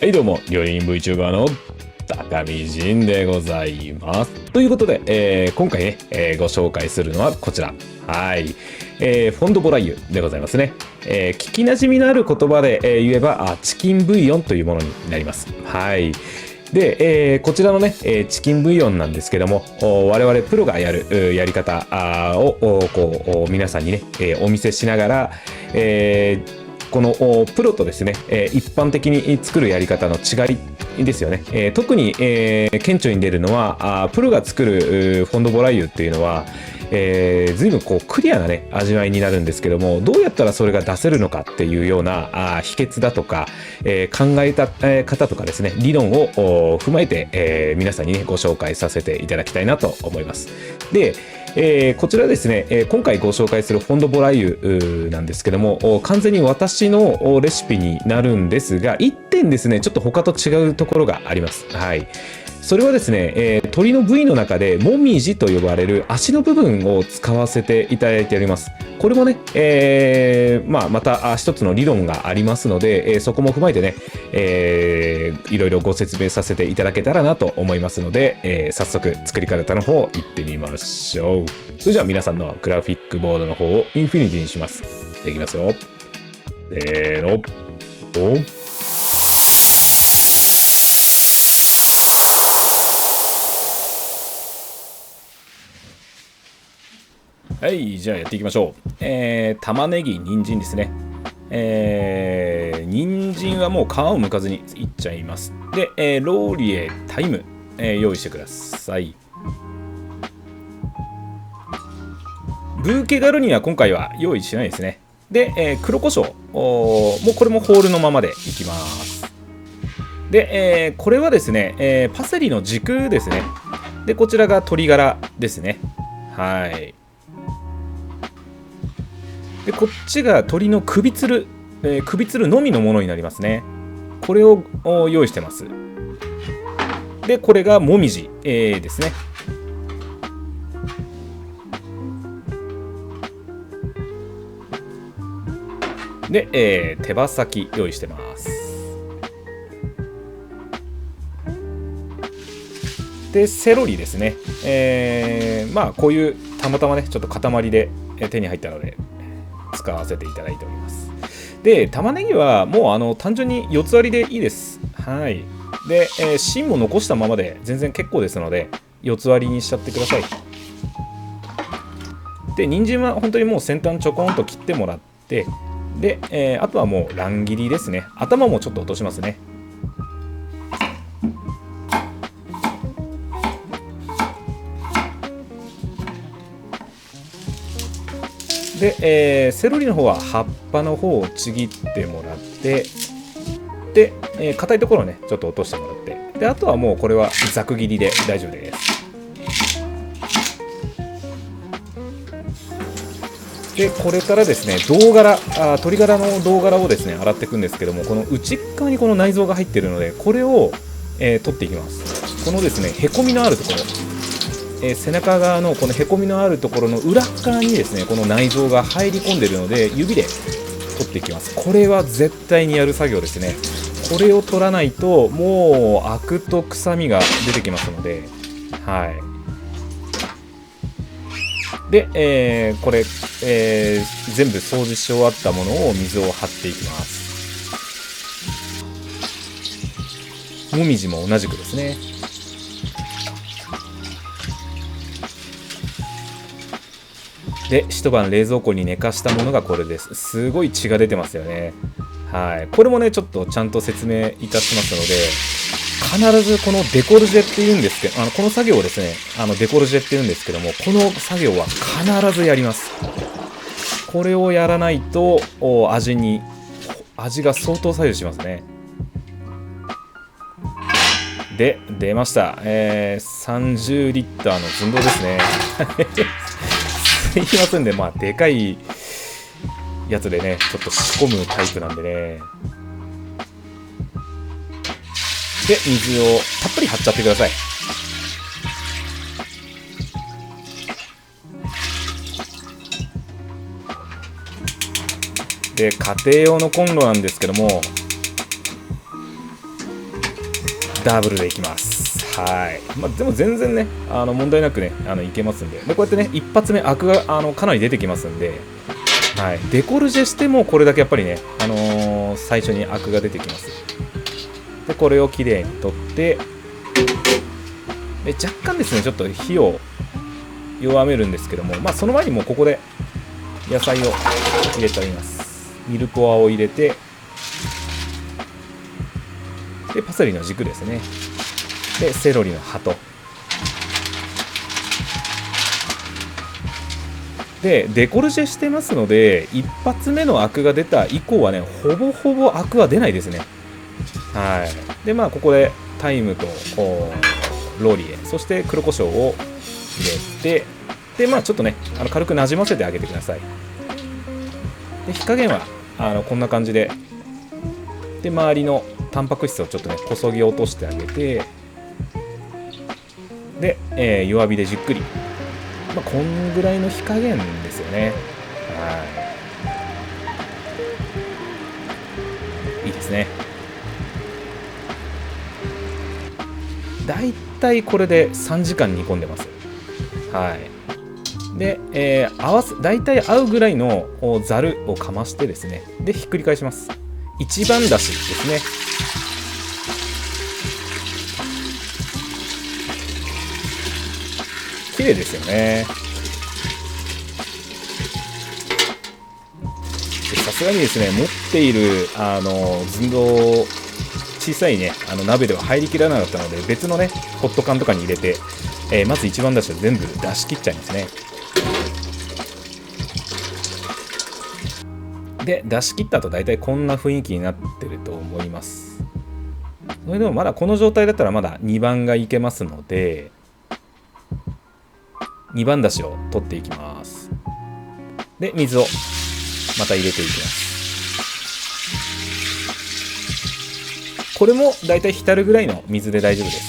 はいどうも、料理人 VTuber の高見仁でございます。ということで、今回ね、ご紹介するのはこちら。はい。フォンドボライユでございますね。聞き馴染みのある言葉で、言えばチキンブイヨンというものになります。はい。で、こちらのね、チキンブイヨンなんですけども、我々プロがやるやり方をこう皆さんにね、お見せしながら、このプロとですね、一般的に作るやり方の違いですよね。特に、顕著に出るのはプロが作るフォンドボライユっていうのは、随分こうクリアなね味わいになるんですけども、どうやったらそれが出せるのかっていうような秘訣だとか、考えた、方とかですね、理論を踏まえて、皆さんにねご紹介させていただきたいなと思います。で、こちらですね、今回ご紹介するフォンドボライユなんですけども、完全に私のレシピになるんですが、1点ですねちょっと他と違うところがあります。はい。それはですね、鶏の部位の中でもみじと呼ばれる足の部分を使わせていただいております。これもね、また一つの理論がありますので、そこも踏まえてね、いろいろご説明させていただけたらなと思いますので、早速作り方の方行ってみましょう。それじゃあ皆さんのグラフィックボードの方をインフィニティにします。いきますよ。せーの。おはい、じゃあやっていきましょう。玉ねぎ、人参ですね。人参はもう皮を剥かずにいっちゃいます。で、ローリエ、タイム、用意してください。ブーケガルニは今回は用意しないですね。で、黒胡椒、もうこれもホールのままでいきます。で、これはですね、パセリの軸ですね。で、こちらが鶏ガラですね。はい。でこっちが鶏の首つる、首つるのみのものになりますね。これを用意してます。でこれがもみじ、ですね。で、手羽先用意してます。でセロリですね。まあこういうたまたまねちょっと塊で手に入ったので使わせていただいております。で玉ねぎはもう単純に4つ割りでいいです。はい。で、芯も残したままで全然結構ですので4つ割りにしちゃってください。で人参は本当にもう先端ちょこんと切ってもらって、で、あとはもう乱切りですね。頭もちょっと落としますね。で、セロリの方は葉っぱの方をちぎってもらって、で、硬いところをねちょっと落としてもらって、であとはもうこれはざく切りで大丈夫です。でこれからですね鶏ガラの胴ガラをですね洗っていくんですけども、この内側にこの内臓が入っているのでこれを、取っていきます。このですねへこみのあるところ、背中側のこのへこみのあるところの裏側にですねこの内臓が入り込んでいるので指で取っていきます。これは絶対にやる作業ですね。これを取らないともうアクと臭みが出てきますので、はい。で、これ、全部掃除し終わったものを水を張っていきます。もみじも同じくですね。で一晩冷蔵庫に寝かしたものがこれです。すごい血が出てますよね。はい。これもねちょっとちゃんと説明いたしますので、必ずこのデコルジェっていうんですけど、この作業をですねデコルジェっていうんですけども、この作業は必ずやります。これをやらないと味が相当左右しますね。で出ました、30リッターの寸胴ですね。すいませんね、まあでかいやつでねちょっと仕込むタイプなんでね。で水をたっぷり張っちゃってください。で家庭用のコンロなんですけども、ダブルでいきます。はい。まあ、でも全然ね、問題なくね、いけますんで。で、こうやってね、一発目、アクが、かなり出てきますんで、はい。デコルジェしても、これだけやっぱりね、最初にアクが出てきます。で、これをきれいに取って、で、若干ですね、ちょっと火を弱めるんですけども、まあ、その前にもうここで、野菜を入れております。ミルコアを入れて、で、パセリの軸ですね。で、セロリの葉と。で、デコルジェしてますので、一発目のアクが出た以降はね、ほぼほぼアクは出ないですね。はい。で、まあ、ここでタイムとローリエ、そして黒胡椒を入れて、で、まあ、ちょっとね、軽くなじませてあげてください。で、火加減はこんな感じで、で、周りのタンパク質をちょっとね、こそぎ落としてあげて、で、弱火でじっくり、まあ、こんぐらいの火加減ですよね。はい。いいですね。だいたいこれで3時間煮込んでます。はい。で、だいたい合うぐらいのざるをかましてですね、で、ひっくり返します。一番だしですね。綺麗ですよね。さすがにですね、持っている寸胴小さいね鍋では入りきらなかったので、別のねホット缶とかに入れて、まず一番だしを全部出し切っちゃいますね。で、出し切った後大体こんな雰囲気になってると思います。それでもまだこの状態だったらまだ2番がいけますので、2番だしを取っていきます。で、水をまた入れていきます。これもだいたい浸るぐらいの水で大丈夫です。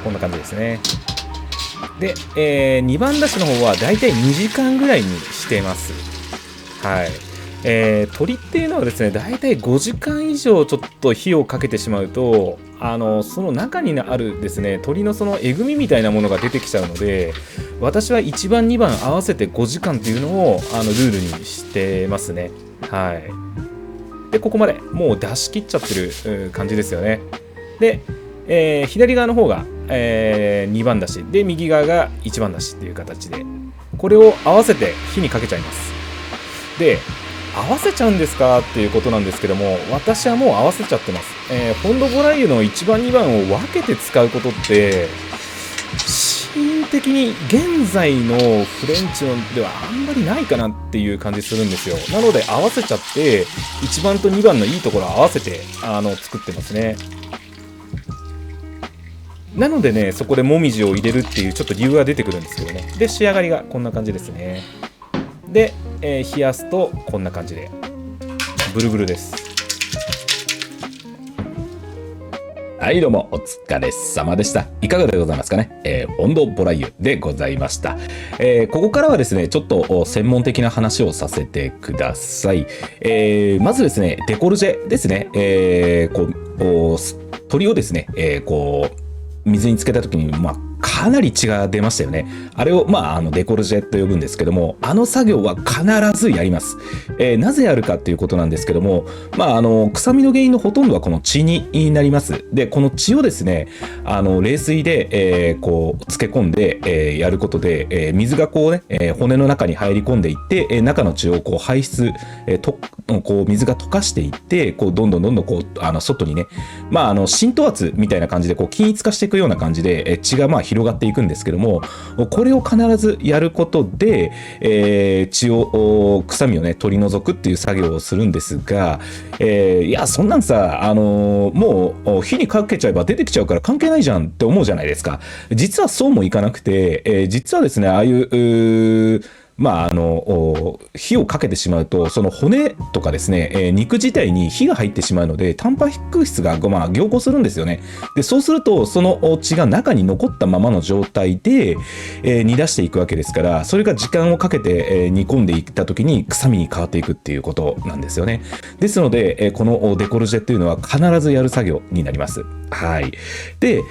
こんな感じですね。で、2番だしの方はだいたい2時間ぐらいにしてます。はい。鶏っていうのはですね、だいたい5時間以上ちょっと火をかけてしまうと、その中にあるですね、鶏のそのえぐみみたいなものが出てきちゃうので、私は1番、2番合わせて5時間っていうのをルールにしてますね。はい。で、ここまでもう出し切っちゃってる感じですよね。で、左側の方が、2番だし、で、右側が1番だしっていう形で、これを合わせて火にかけちゃいます。で、合わせちゃうんですかっていうことなんですけども、私はもう合わせちゃってます。フォンドボライユの1番2番を分けて使うことってシーン的に現在のフレンチのではあんまりないかなっていう感じするんですよ。なので合わせちゃって1番と2番のいいところを合わせて作ってますね。なのでね、そこでもみじを入れるっていうちょっと理由が出てくるんですけどね。で、仕上がりがこんな感じですね。で、冷やすとこんな感じでブルブルです。はいどうもお疲れ様でした。いかがでございますかね。フォンドボライユでございました。ここからはですねちょっと専門的な話をさせてください。まずですねデコルジェですね。鶏をですね、水につけた時にかなり血が出ましたよね。あれを、デコルジェと呼ぶんですけども、作業は必ずやります。なぜやるかっていうことなんですけども、臭みの原因のほとんどはこの血になります。で、この血をですね、冷水で、漬け込んで、やることで、水が骨の中に入り込んでいって、中の血を排出、水が溶かしていって、どんどん外にね、浸透圧みたいな感じで、均一化していくような感じで、血が広がっていくんですけども、これを必ずやることで、臭みをね取り除くっていう作業をするんですが、いやそんなんさもう火にかけちゃえば出てきちゃうから関係ないじゃんって思うじゃないですか。実はそうもいかなくて、実はですねああいう火をかけてしまうと、その骨とかですね、肉自体に火が入ってしまうので、タンパク質が、凝固するんですよね。で、そうすると、その血が中に残ったままの状態で、煮出していくわけですから、それが時間をかけて、煮込んでいった時に臭みに変わっていくっていうことなんですよね。ですので、このデコルジェっていうのは必ずやる作業になります。はい。で、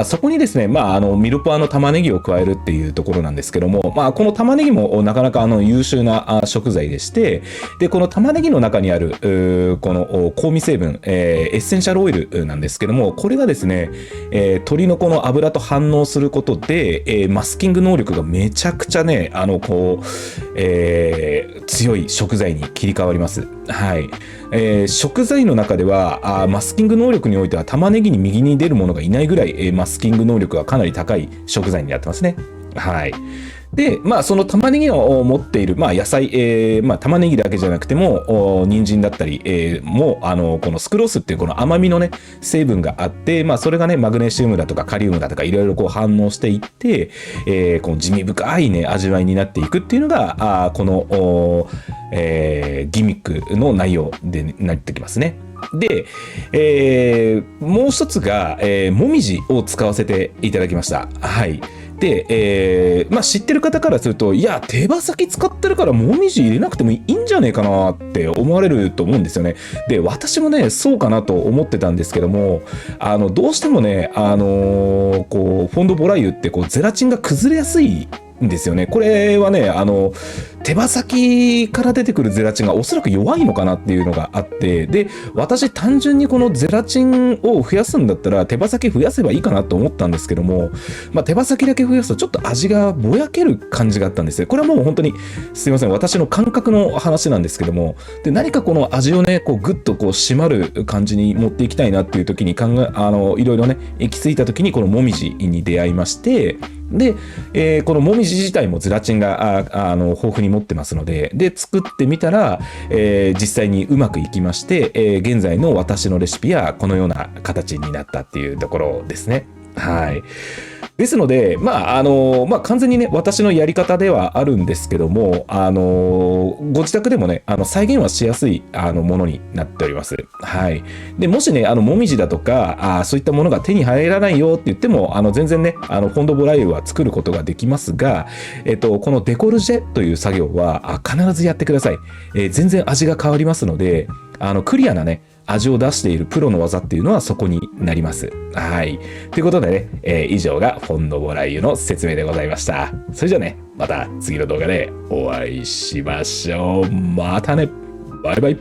そこにですね、ミルポアの玉ねぎを加えるっていうところなんですけども、この玉ねぎもなかなか優秀な食材でして、で、この玉ねぎの中にある、この香味成分、エッセンシャルオイルなんですけども、これがですね、鶏のこの油と反応することで、マスキング能力がめちゃくちゃね、強い食材に切り替わります。はい。食材の中ではマスキング能力においては玉ねぎに右に出るものがいないぐらい、マスキング能力がかなり高い食材になってますね。はい。で、その玉ねぎを持っている、野菜、玉ねぎだけじゃなくても、人参だったり、このスクロースっていうこの甘みのね、成分があって、それがね、マグネシウムだとかカリウムだとかいろいろこう反応していって、この地味深いね、味わいになっていくっていうのが、この、ギミックの内容でなってきますね。で、もう一つが、もみじを使わせていただきました。はい。で、知ってる方からすると、いや、手羽先使ってるからもみじ入れなくてもいいんじゃねえかなって思われると思うんですよね。で、私もね、そうかなと思ってたんですけども、どうしてもね、フォンドボライユってゼラチンが崩れやすいんですよね。これはね、手羽先から出てくるゼラチンがおそらく弱いのかなっていうのがあって、で、私単純にこのゼラチンを増やすんだったら手羽先増やせばいいかなと思ったんですけども、手羽先だけ増やすとちょっと味がぼやける感じがあったんですよ。これはもう本当にすいません、私の感覚の話なんですけども、で、何かこの味をね、ぐっと締まる感じに持っていきたいなっていう時にいろいろね、行き着いた時にこのもみじに出会いまして、で、このもみじ自体もゼラチンが豊富に持ってますので、で、作ってみたら、実際にうまくいきまして、現在の私のレシピはこのような形になったっていうところですね。はい。ですので、完全にね、私のやり方ではあるんですけども、ご自宅でもね、再現はしやすい、ものになっております。はい。で、もしね、もみじだとか、そういったものが手に入らないよって言っても、全然ね、フォンドボライユは作ることができますが、このデコルジェという作業は、必ずやってください。全然味が変わりますので、クリアなね、味を出しているプロの技っていうのはそこになります。はい。ということでね、以上がフォンドボライユの説明でございました。それじゃあね、また次の動画でお会いしましょう。またね。バイバイ。